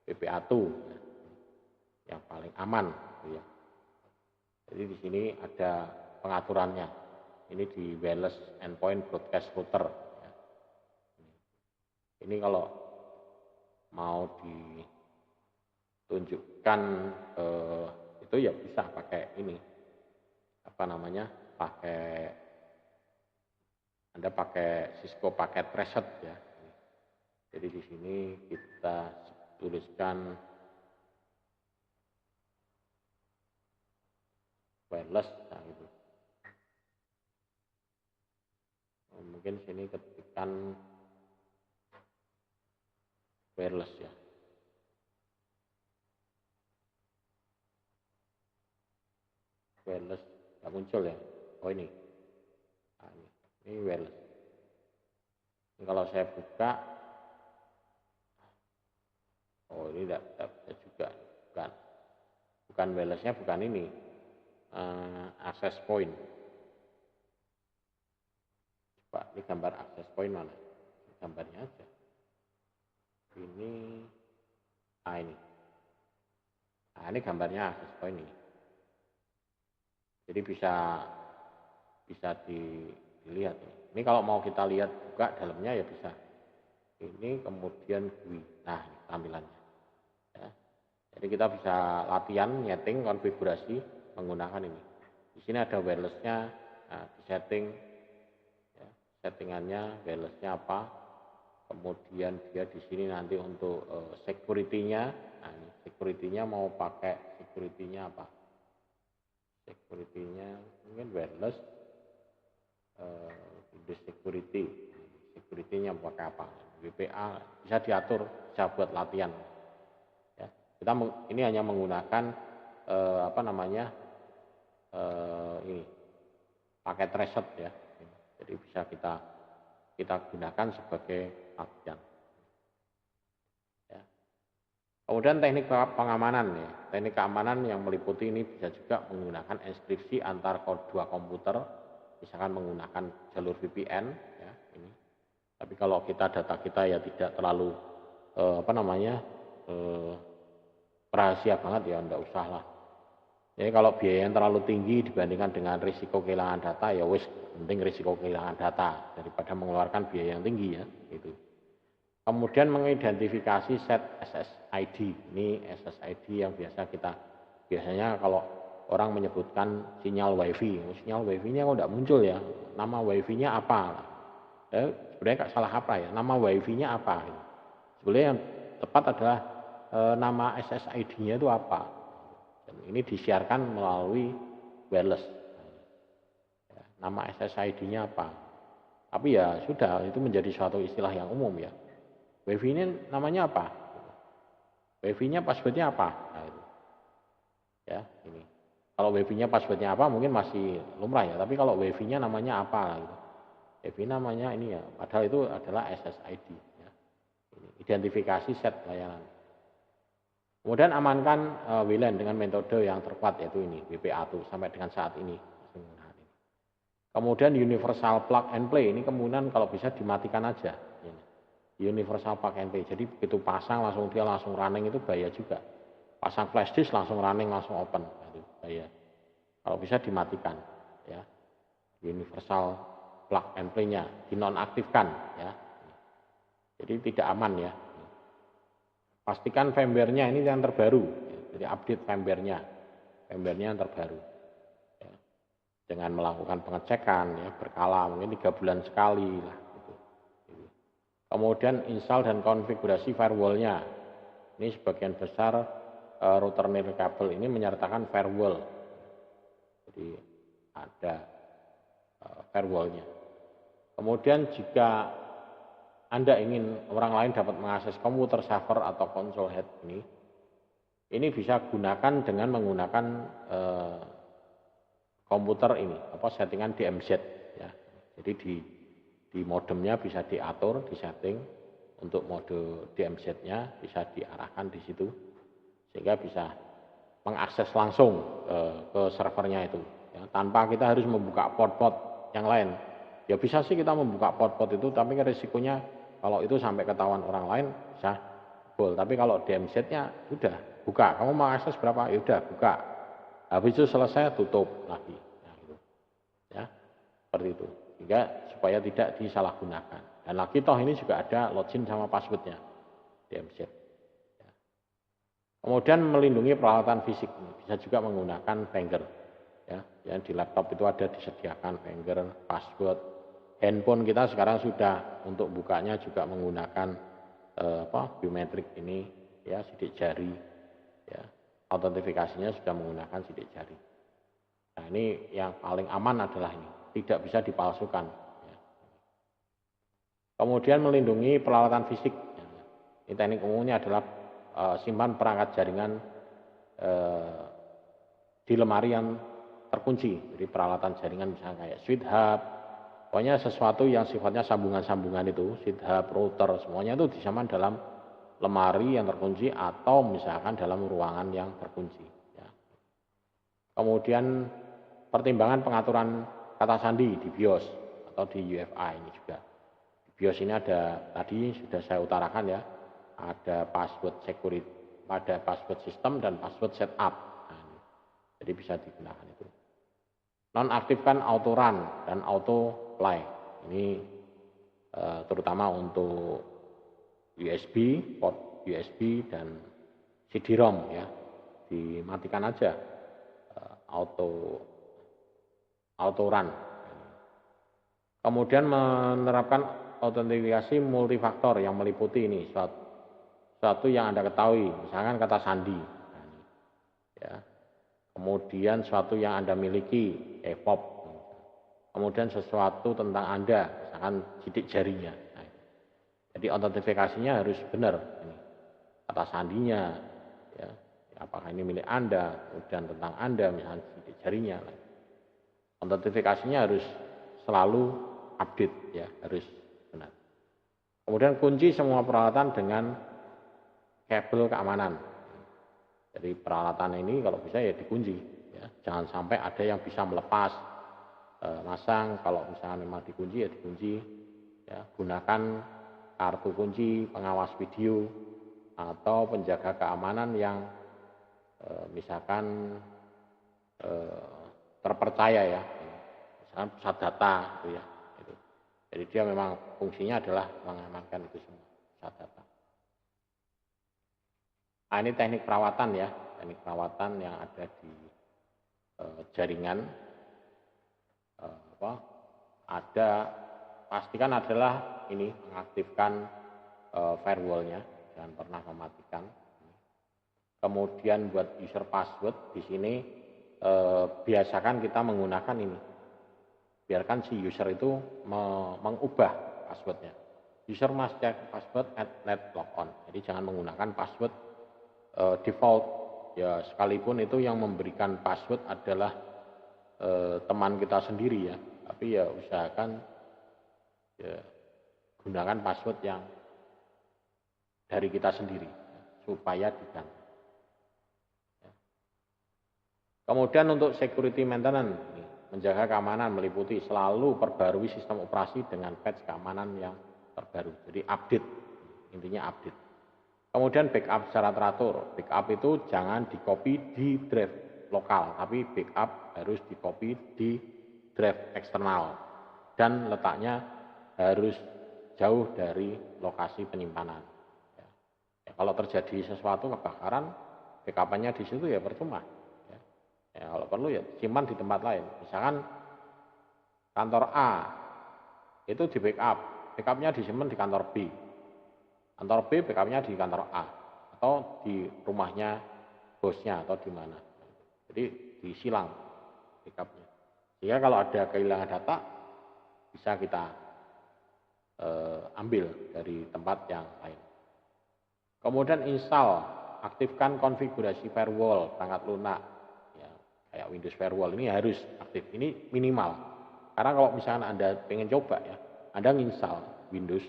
WPA2, yang paling aman. Ya. Jadi di sini ada pengaturannya. Ini di wireless endpoint broadcast router. Ya. Ini kalau mau ditunjukkan itu ya bisa pakai ini. Anda pakai Cisco paket reset ya. Jadi di sini kita tuliskan wireless, nah gitu. Mungkin sini ketikkan wireless ya. Wireless nggak muncul ya. Oh ini. Nah, ini wireless. Ini kalau saya buka, oh ini tidak bisa juga, bukan wirelessnya, bukan ini, access point. Coba ini gambar access point mana? Gambarnya aja. Ini, ini. Nah ini gambarnya access point ini. Jadi bisa dilihat. Ini kalau mau kita lihat buka dalamnya ya bisa. Ini kemudian GUI. Nah ini tampilannya. Ya. Jadi kita bisa latihan, nyeting, konfigurasi menggunakan ini. Di sini ada wirelessnya, nah, di setting, ya, settingannya wirelessnya apa. Kemudian dia di sini nanti untuk security-nya. Nah ini security-nya mau pakai security-nya apa? Security-nya mungkin wireless, Windows security-nya pakai apa? WPA bisa diatur, bisa buat latihan. Ya, kita ini hanya menggunakan ini paket reset ya. Jadi bisa kita gunakan sebagai latihan. Ya. Kemudian teknik pengamanan ya. Teknik keamanan yang meliputi ini bisa juga menggunakan enkripsi antar dua komputer, misalkan menggunakan jalur VPN ya ini. Tapi kalau data kita ya tidak terlalu rahasia banget ya, enggak usah lah. Jadi kalau biaya yang terlalu tinggi dibandingkan dengan risiko kehilangan data ya wis penting risiko kehilangan data daripada mengeluarkan biaya yang tinggi ya gitu. Kemudian mengidentifikasi set SSID. Ini SSID yang biasanya kalau orang menyebutkan sinyal WiFi. Sinyal WiFi-nya kok enggak muncul ya. Nama WiFi-nya apa? Sebenarnya salah apa ya? Nama WiFi-nya apa? Sebenarnya yang tepat adalah nama SSID-nya itu apa? Dan ini disiarkan melalui wireless. Ya, nama SSID-nya apa? Tapi ya sudah, itu menjadi suatu istilah yang umum ya. WiFi ini namanya apa? WiFi-nya password-nya apa? Nah, itu. Ya, ini. Kalau WiFi-nya password-nya apa mungkin masih lumrah ya, tapi kalau WiFi-nya namanya apa gitu. WiFi namanya ini ya, padahal itu adalah SSID ya. Ini, identifikasi set layanan. Kemudian amankan WLAN dengan metode yang terkuat yaitu ini WPA2 sampai dengan saat ini. Kemudian universal plug and play ini kemungkinan kalau bisa dimatikan aja. Universal plug and play. Jadi begitu pasang langsung running itu bahaya juga. Pasang flash disk langsung running langsung open itu bahaya. Kalau bisa dimatikan ya. Universal plug and play-nya dinonaktifkan ya. Jadi tidak aman ya. Pastikan firmware-nya ini yang terbaru, jadi update firmware-nya yang terbaru. Ya. Dengan melakukan pengecekan ya berkala, mungkin 3 bulan sekali lah. Gitu. Kemudian install dan konfigurasi firewall-nya. Ini sebagian besar router nirkabel ini menyertakan firewall. Jadi ada firewall-nya. Kemudian jika Anda ingin orang lain dapat mengakses komputer server atau console head ini bisa gunakan dengan menggunakan komputer ini, settingan DMZ ya. Jadi di modemnya bisa diatur, disetting untuk mode DMZ-nya bisa diarahkan di situ sehingga bisa mengakses langsung ke servernya itu ya, tanpa kita harus membuka port-port yang lain. Ya bisa sih kita membuka port-port itu, tapi risikonya kalau itu sampai ketahuan orang lain bisa jebol. Tapi kalau DMZ-nya sudah buka, kamu mau akses berapa? Ya udah buka. Habis itu selesai tutup lagi. Nah, gitu. Ya, seperti itu. Sehingga supaya tidak disalahgunakan. Dan lagi toh ini juga ada login sama passwordnya DMZ. Ya. Kemudian melindungi peralatan fisik, bisa juga menggunakan finger. Ya, yang di laptop itu ada disediakan finger, password. Handphone kita sekarang sudah untuk bukanya juga menggunakan biometrik ini ya, sidik jari ya. Autentifikasinya sudah menggunakan sidik jari. Nah, ini yang paling aman adalah ini, tidak bisa dipalsukan ya. Kemudian melindungi peralatan fisik ya. Ini teknik umumnya adalah simpan perangkat jaringan di lemari yang terkunci. Jadi peralatan jaringan misalnya kayak switch hub, pokoknya sesuatu yang sifatnya sambungan-sambungan itu, switch hub, router, semuanya itu disimpan dalam lemari yang terkunci atau misalkan dalam ruangan yang terkunci. Ya. Kemudian pertimbangan pengaturan kata sandi di BIOS atau di UEFI ini juga. Di BIOS ini ada, tadi sudah saya utarakan ya, ada password security, ada password system dan password setup. Nah, jadi bisa digunakan itu. Nonaktifkan auto run dan auto play. Ini terutama untuk USB, port USB dan CD-ROM ya, dimatikan aja auto run. Kemudian menerapkan autentikasi multifaktor yang meliputi ini suatu yang Anda ketahui, misalkan kata sandi, ya. Kemudian suatu yang Anda miliki, EPOP, kemudian sesuatu tentang Anda, misalkan sidik jarinya. Jadi autentifikasinya harus benar, ini kata sandinya, ya, apakah ini milik Anda, kemudian tentang Anda, misalnya sidik jarinya. Autentifikasinya harus selalu update, ya, harus benar. Kemudian kunci semua peralatan dengan kabel keamanan. Jadi peralatan ini kalau bisa ya dikunci, ya, jangan sampai ada yang bisa melepas, masang. Kalau misalnya memang dikunci ya dikunci, ya, gunakan kartu kunci pengawas video atau penjaga keamanan yang misalkan terpercaya ya, misalkan pusat data gitu ya. Jadi dia memang fungsinya adalah mengamankan itu semua pusat data. Nah, ini teknik perawatan ya, teknik perawatan yang ada di jaringan. Ada pastikan adalah ini mengaktifkan firewall-nya, jangan pernah mematikan. Kemudian buat user password di sini biasakan kita menggunakan ini. Biarkan si user itu mengubah passwordnya. User must check password at net logon. Jadi jangan menggunakan password default. Ya sekalipun itu yang memberikan password adalah teman kita sendiri ya. Tapi ya usahakan ya, gunakan password yang dari kita sendiri ya, supaya diganti. Ya. Kemudian untuk security maintenance, menjaga keamanan meliputi selalu perbarui sistem operasi dengan patch keamanan yang terbaru. Jadi update, intinya update. Kemudian backup secara teratur. Backup itu jangan di-copy di drive lokal, tapi backup harus di-copy di drive eksternal dan letaknya harus jauh dari lokasi penyimpanan. Ya. Ya, kalau terjadi sesuatu kebakaran, backup-nya di situ ya percuma. Ya. Ya, kalau perlu ya simpan di tempat lain. Misalkan kantor A itu di backup, backup-nya disimpan di kantor B. Kantor B backup-nya di kantor A atau di rumahnya bosnya atau di mana. Jadi disilang backup-nya. Sehingga kalau ada kehilangan data bisa kita ambil dari tempat yang lain. Kemudian install, aktifkan konfigurasi firewall perangkat lunak, ya, kayak Windows Firewall ini harus aktif. Ini minimal. Karena kalau misalnya Anda pengen coba ya, Anda nginstal Windows,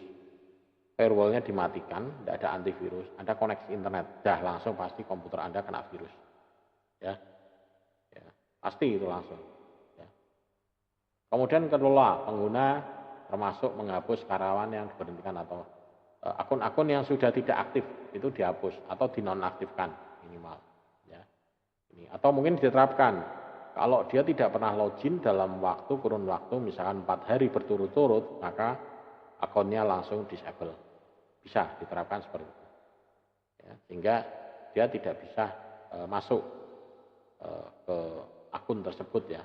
firewallnya dimatikan, tidak ada antivirus, Anda koneksi internet, dah langsung pasti komputer Anda kena virus. Ya, ya pasti itu langsung. Kemudian kelola pengguna termasuk menghapus karyawan yang diberhentikan atau akun-akun yang sudah tidak aktif itu dihapus atau dinonaktifkan minimal. Ya. Ini atau mungkin diterapkan kalau dia tidak pernah login dalam kurun waktu misalkan 4 hari berturut-turut maka akunnya langsung disable. Bisa diterapkan seperti itu. Ya, sehingga dia tidak bisa masuk ke akun tersebut ya.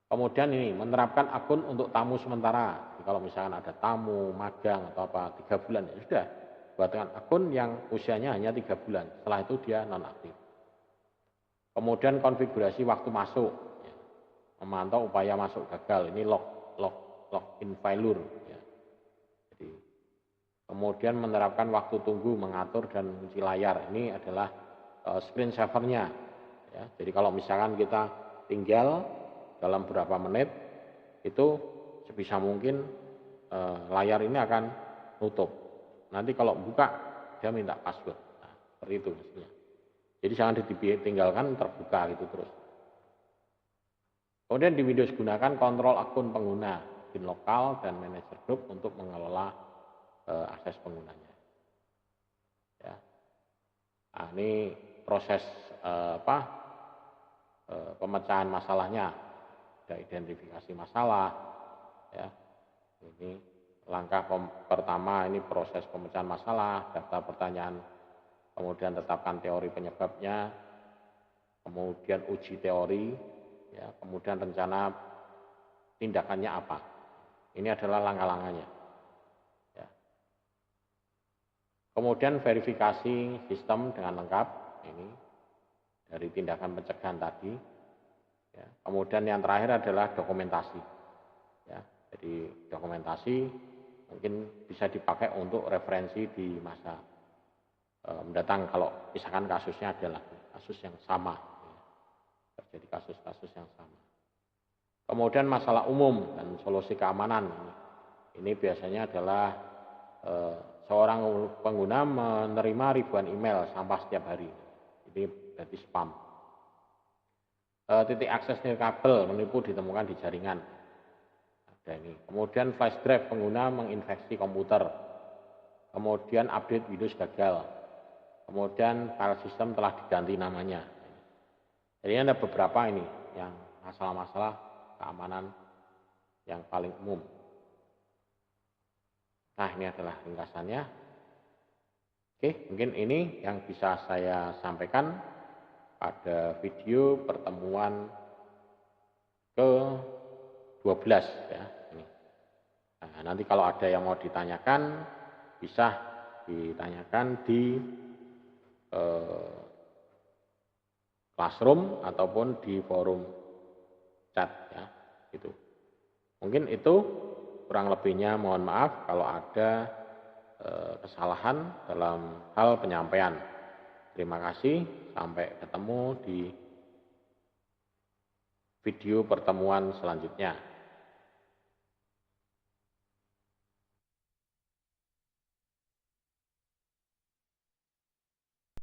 Kemudian ini menerapkan akun untuk tamu sementara. Jadi kalau misalkan ada tamu, magang atau apa 3 bulan ya sudah buatkan akun yang usianya hanya 3 bulan. Setelah itu dia nonaktif. Kemudian konfigurasi waktu masuk, ya. Memantau upaya masuk gagal. Ini login failure. Ya. Jadi Kemudian menerapkan waktu tunggu, mengatur dan mengunci layar. Ini adalah screen savernya. Ya, jadi kalau misalkan kita tinggal dalam beberapa menit, itu sebisa mungkin layar ini akan nutup. Nanti kalau buka, dia minta password. Nah, seperti itu maksudnya. Jadi jangan ditinggalkan terbuka gitu terus. Kemudian di Windows gunakan kontrol akun pengguna, bin lokal dan manajer grup untuk mengelola akses penggunanya. Ya. Nah, ini proses pemecahan masalahnya, ada identifikasi masalah, ya. Ini langkah pertama, ini proses pemecahan masalah, daftar pertanyaan, kemudian tetapkan teori penyebabnya, kemudian uji teori, ya, kemudian rencana tindakannya apa. Ini adalah langkah-langkahnya. Ya. Kemudian verifikasi sistem dengan lengkap, ini dari tindakan pencegahan tadi. Ya. Kemudian yang terakhir adalah dokumentasi. Ya. Jadi dokumentasi mungkin bisa dipakai untuk referensi di masa mendatang kalau misalkan kasusnya adalah kasus yang sama, ya. Terjadi kasus-kasus yang sama. Kemudian masalah umum dan solusi keamanan. Ini biasanya adalah seorang pengguna menerima ribuan email sampah setiap hari. Ini berarti spam. Titik akses nirkabel menipu ditemukan di jaringan. Ada ini. Kemudian flash drive pengguna menginfeksi komputer. Kemudian update Windows gagal. Kemudian file system telah diganti namanya. Jadi ada beberapa ini yang masalah-masalah keamanan yang paling umum. Nah, ini adalah ringkasannya. Oke, mungkin ini yang bisa saya sampaikan pada video pertemuan ke-12 ya. Ini. Nah, nanti kalau ada yang mau ditanyakan bisa ditanyakan di Classroom ataupun di forum chat ya. Gitu. Mungkin itu, kurang lebihnya mohon maaf kalau ada kesalahan dalam hal penyampaian. Terima kasih, sampai ketemu di video pertemuan selanjutnya.